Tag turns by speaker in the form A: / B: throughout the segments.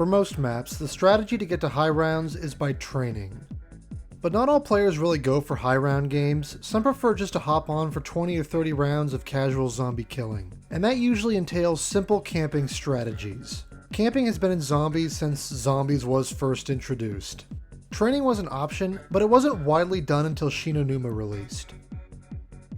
A: For most maps, the strategy to get to high rounds is by training. But not all players really go for high round games, some prefer just to hop on for 20 or 30 rounds of casual zombie killing, and that usually entails simple camping strategies. Camping has been in zombies since zombies was first introduced. Training was an option, but it wasn't widely done until Shinonuma released.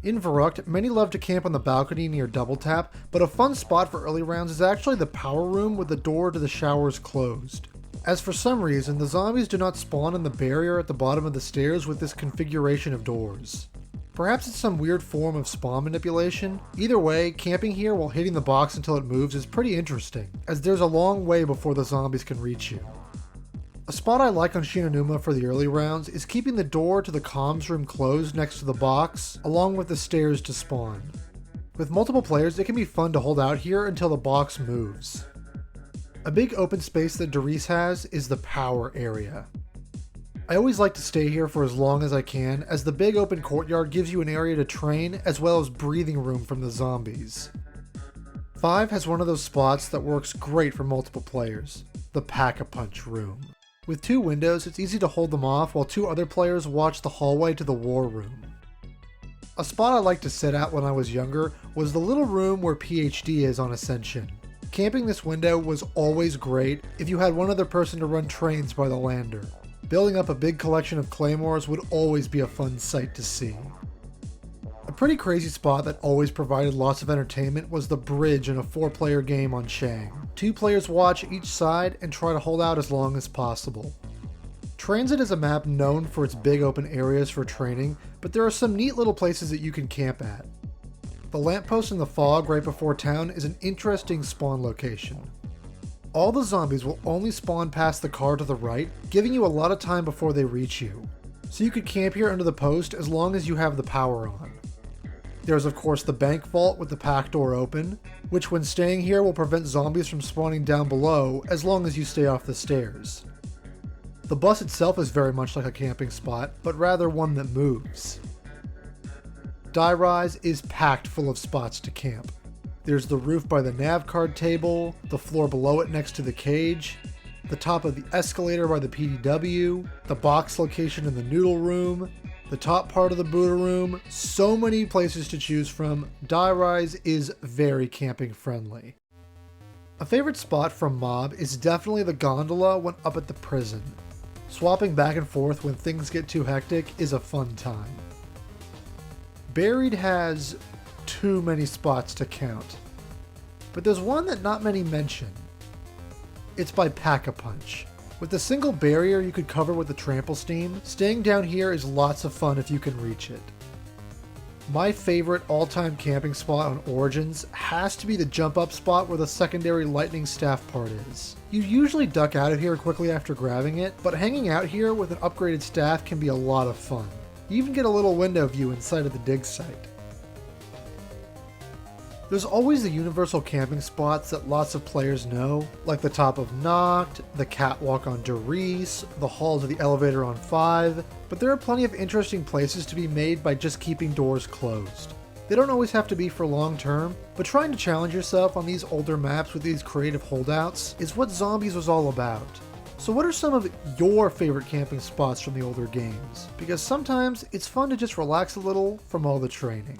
A: In Verrückt, many love to camp on the balcony near Double Tap, but a fun spot for early rounds is actually the power room with the door to the showers closed. As for some reason, the zombies do not spawn in the barrier at the bottom of the stairs with this configuration of doors. Perhaps it's some weird form of spawn manipulation. Either way, camping here while hitting the box until it moves is pretty interesting, as there's a long way before the zombies can reach you. A spot I like on Shinonuma for the early rounds is keeping the door to the comms room closed next to the box, along with the stairs to spawn. With multiple players, it can be fun to hold out here until the box moves. A big open space that Doris has is the power area. I always like to stay here for as long as I can, as the big open courtyard gives you an area to train as well as breathing room from the zombies. 5 has one of those spots that works great for multiple players, the Pack-a-Punch room. With 2 windows, it's easy to hold them off while 2 other players watch the hallway to the war room. A spot I liked to sit at when I was younger was the little room where PhD is on Ascension. Camping this window was always great if you had one other person to run trains by the lander. Building up a big collection of claymores would always be a fun sight to see. A pretty crazy spot that always provided lots of entertainment was the bridge in a 4-player game on Shang. 2 players watch each side and try to hold out as long as possible. Transit is a map known for its big open areas for training, but there are some neat little places that you can camp at. The lamppost in the fog right before town is an interesting spawn location. All the zombies will only spawn past the car to the right, giving you a lot of time before they reach you. So you could camp here under the post as long as you have the power on. There's of course the bank vault with the pack door open, which when staying here will prevent zombies from spawning down below as long as you stay off the stairs. The bus itself is very much like a camping spot, but rather one that moves. Die Rise is packed full of spots to camp. There's the roof by the nav card table, the floor below it next to the cage, the top of the escalator by the PDW, the box location in the noodle room, the top part of the Buddha room, so many places to choose from. Die Rise is very camping friendly. A favorite spot from Mob is definitely the gondola when up at the prison. Swapping back and forth when things get too hectic is a fun time. Buried has too many spots to count, but there's one that not many mention. It's by Pack-a-Punch. With a single barrier you could cover with a trample steam, staying down here is lots of fun if you can reach it. My favorite all-time camping spot on Origins has to be the jump up spot where the secondary lightning staff part is. You usually duck out of here quickly after grabbing it, but hanging out here with an upgraded staff can be a lot of fun. You even get a little window view inside of the dig site. There's always the universal camping spots that lots of players know, like the top of Noct, the catwalk on Doris, the halls of the elevator on 5, but there are plenty of interesting places to be made by just keeping doors closed. They don't always have to be for long term, but trying to challenge yourself on these older maps with these creative holdouts is what Zombies was all about. So what are some of your favorite camping spots from the older games? Because sometimes it's fun to just relax a little from all the training.